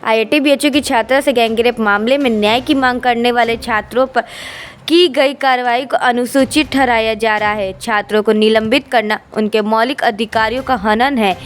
IIT BHU की छात्रा से गैंगरेप मामले में न्याय की मांग करने वाले छात्रों पर की गई कार्रवाई को अनुचित ठहराया जा रहा है। छात्रों को निलंबित करना उनके मौलिक अधिकारों का हनन है।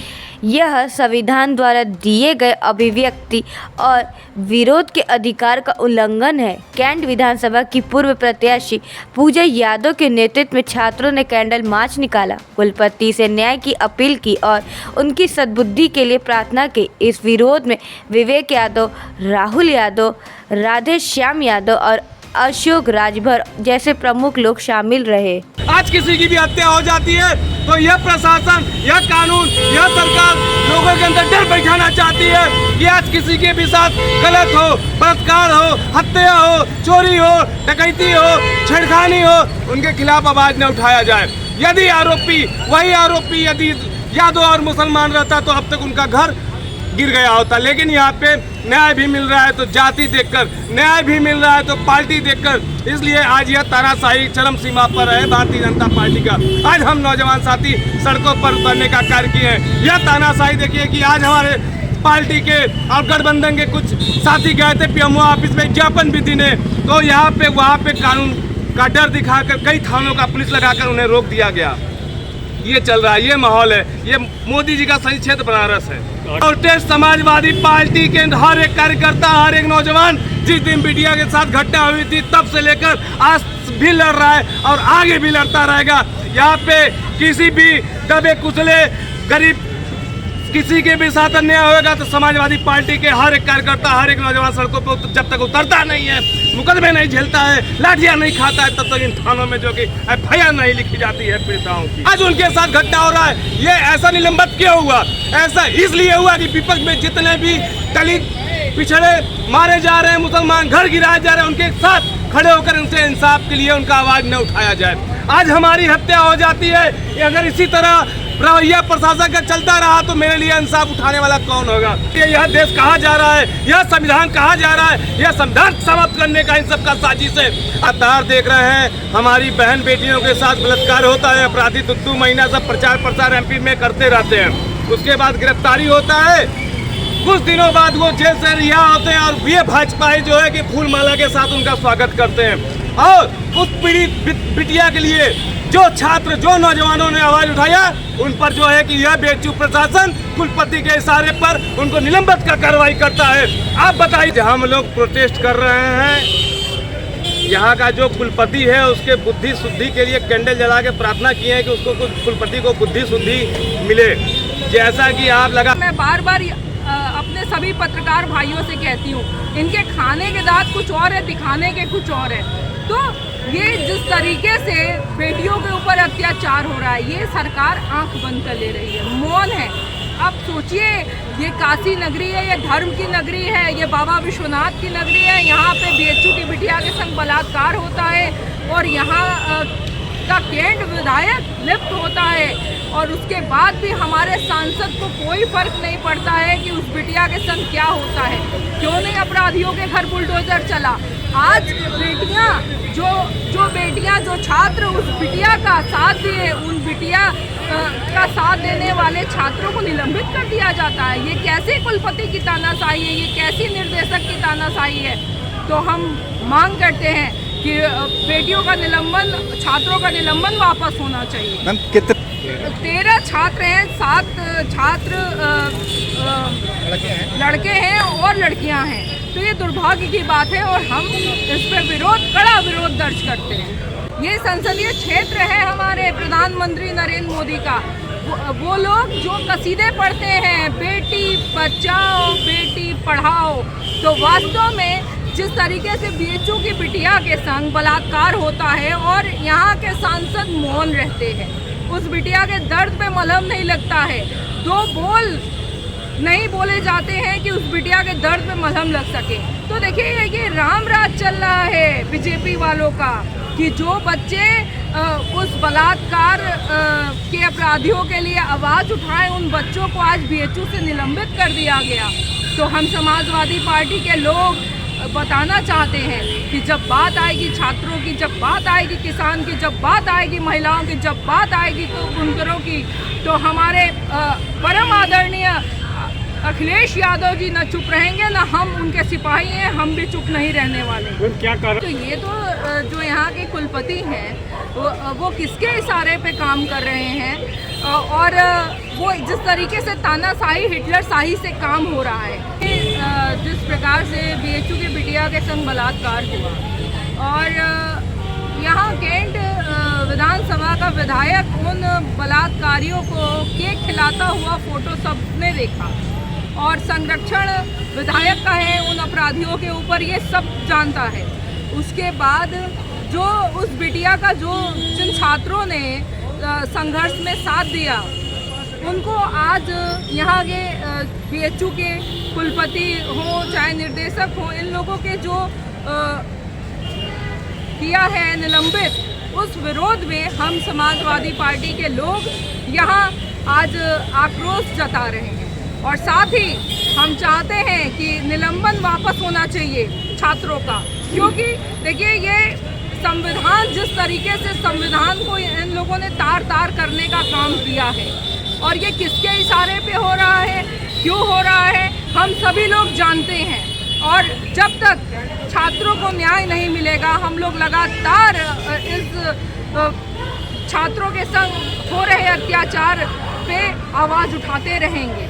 यह संविधान द्वारा दिए गए अभिव्यक्ति और विरोध के अधिकार का उल्लंघन है। कैंट विधानसभा की पूर्व प्रत्याशी पूजा यादव के नेतृत्व में छात्रों ने कैंडल मार्च निकाला, कुलपति से न्याय की अपील की और उनकी सद्बुद्धि के लिए प्रार्थना की। इस विरोध में विवेक यादव, राहुल यादव, राधे श्याम यादव और अशोक राजभर जैसे प्रमुख लोग शामिल रहे। आज किसी की भी हत्या हो जाती है तो यह प्रशासन, यह कानून, यह सरकार लोगों के अंदर डर बैठाना चाहती है कि आज किसी के भी साथ गलत हो, बलात्कार हो, हत्या हो, चोरी हो, डकैती हो, छेड़खानी हो, उनके खिलाफ आवाज न उठाया जाए। यदि आरोपी वही आरोपी यदि यादव और मुसलमान रहता तो अब तक उनका घर गिर गया होता। लेकिन यहाँ पे न्याय भी मिल रहा है तो जाति देखकर, न्याय भी मिल रहा है तो पार्टी देखकर, इसलिए आज यह तानाशाही चरम सीमा पर है भारतीय जनता पार्टी का। आज हम नौजवान साथी सड़कों पर उतरने का कार्य किए हैं। यह तानाशाही देखिए कि आज हमारे पार्टी के और गठबंधन के कुछ साथी गए थे पीएमओ ऑफिस में ज्ञापन भी देने, तो यहाँ पे वहाँ पे कानून का डर दिखाकर कई थानों का पुलिस लगाकर उन्हें रोक दिया गया। ये चल रहा है, ये माहौल है, ये मोदी जी का सही क्षेत्र बनारस है। और समाजवादी पार्टी के हर एक कार्यकर्ता, हर एक नौजवान जिस दिन मीडिया के साथ घटना हुई थी तब से लेकर आज भी लड़ रहा है और आगे भी लड़ता रहेगा। यहाँ पे किसी भी दबे कुचले गरीब किसी के भी साथ अन्याय होगा तो समाजवादी पार्टी के हर एक कार्यकर्ता, हर एक नौजवान सड़कों पर जब तक उतरता नहीं है, मुकदमे नहीं झेलता है, लाठियां नहीं खाता है, तब तक इन थानों में जो कि एफआईआर नहीं लिखी जाती है पीड़िताओं की। आज उनके साथ घटना हो रहा है। ये ऐसा निलंबित क्यों हुआ? ऐसा इसलिए हुआ कि विपक्ष में जितने भी दलित पिछड़े मारे जा रहे हैं, मुसलमान घर गिराए जा रहे हैं, उनके साथ खड़े होकर उनसे इंसाफ के लिए उनका आवाज न उठाया जाए। आज हमारी हत्या हो जाती है, अगर इसी तरह रवैया प्रशासन का चलता रहा तो मेरे लिए इंसाफ उठाने वाला कौन होगा? यह देश कहाँ जा रहा है? यह संविधान कहाँ जा रहा है? यह संविधान समाप्त करने का इन सब का साजिश है। लगातार देख रहे हैं हमारी बहन बेटियों के साथ बलात्कार होता है, अपराधी 2 महीना सब प्रचार प्रसार एमपी में करते रहते हैं, उसके बाद गिरफ्तारी होता है, कुछ दिनों बाद वो जेल से रिहा होते हैं और ये भाजपाई जो है कि फूल माला के साथ उनका स्वागत करते हैं। और उस पीड़ित बिटिया के लिए जो छात्र, जो नौजवानों ने आवाज उठाया, उन पर जो है कि यह बेचू प्रशासन कुलपति के इशारे पर उनको निलंबित कर कार्रवाई करता है। आप बताइए, हम लोग प्रोटेस्ट कर रहे हैं, यहाँ का जो कुलपति है उसके बुद्धि शुद्धि के लिए कैंडल जला के प्रार्थना की है कि उसको कुलपति को बुद्धि शुद्धि मिले। जैसा कि आप लगा, मैं बार बार अपने सभी पत्रकार भाइयों से कहती हूँ, इनके खाने के दांत कुछ और है, दिखाने के कुछ और है। तो ये जिस तरीके से बेटियों के ऊपर अत्याचार हो रहा है, ये सरकार आंख बंद कर ले रही है, मौन है। अब सोचिए, ये काशी नगरी है, ये धर्म की नगरी है, ये बाबा विश्वनाथ की नगरी है, यहाँ पे बीएचयू की बिटिया के संग बलात्कार होता है और यहाँ का कैंट विधायक लिप्त होता है और उसके बाद भी हमारे सांसद को कोई फर्क नहीं पड़ता है कि उस बिटिया के संग क्या होता है। क्यों नहीं अपराधियों के घर बुलडोजर चला? आज बेटियां जो छात्र उस बिटिया का साथ दिए, उन बिटिया का साथ देने वाले छात्रों को निलंबित कर दिया जाता है। ये कैसे कुलपति की तानाशाही है? ये कैसी निर्देशक की तानाशाही है? तो हम मांग करते हैं कि बेटियों का निलंबन, छात्रों का निलंबन वापस होना चाहिए। मैम, कितने 13 छात्र हैं, 7 छात्र लड़के हैं और लड़कियां हैं। तो ये दुर्भाग्य की बात है और हम इस पर कड़ा विरोध दर्ज करते हैं। ये संसदीय क्षेत्र है हमारे प्रधानमंत्री नरेंद्र मोदी का। वो लोग जो कसीदे पढ़ते हैं, बेटी बचाओ बेटी पढ़ाओ, तो वास्तव में जिस तरीके से बीएचयू की बिटिया के संग बलात्कार होता है और यहाँ के सांसद मौन रहते हैं, उस बिटिया के दर्द पे मलहम नहीं लगता है, 2 बोल नहीं बोले जाते हैं कि उस बिटिया के दर्द पे मलहम लग सके। तो देखिए, ये राम राज चल रहा है बीजेपी वालों का कि जो बच्चे उस बलात्कार के अपराधियों के लिए आवाज़ उठाएं, उन बच्चों को आज बीएचयू से निलंबित कर दिया गया। तो हम समाजवादी पार्टी के लोग बताना चाहते हैं कि जब बात आएगी छात्रों की, जब बात आएगी किसान की, जब बात आएगी महिलाओं की, जब बात आएगी तो बुनकरों की, तो हमारे परम आदरणीय अखिलेश यादव जी न चुप रहेंगे, न हम उनके सिपाही हैं, हम भी चुप नहीं रहने वाले। क्या कर तो ये तो जो यहाँ के कुलपति हैं वो किसके इशारे पे काम कर रहे हैं और वो जिस तरीके से तानाशाही हिटलर शाही से काम हो रहा है, जिस प्रकार से बीएचयू के बिटिया के संग बलात्कार हुआ और यहाँ कैंट विधानसभा का विधायक उन बलात्कारियों को केक खिलाता हुआ फोटो सबने देखा और संरक्षण विधायक का है उन अपराधियों के ऊपर, ये सब जानता है। उसके बाद जो उस बिटिया का जिन छात्रों ने संघर्ष में साथ दिया उनको आज यहाँ के बीएचयू के कुलपति हो चाहे निर्देशक हो, इन लोगों के जो किया है निलंबित, उस विरोध में हम समाजवादी पार्टी के लोग यहाँ आज आक्रोश जता रहे हैं और साथ ही हम चाहते हैं कि निलंबन वापस होना चाहिए छात्रों का, क्योंकि देखिए ये संविधान जिस तरीके से संविधान को इन लोगों ने तार तार करने का काम किया है और ये किसके इशारे पे हो रहा है, क्यों हो रहा है, हम सभी लोग जानते हैं। और जब तक छात्रों को न्याय नहीं मिलेगा हम लोग लगातार इस छात्रों के संग हो रहे अत्याचार पे आवाज़ उठाते रहेंगे।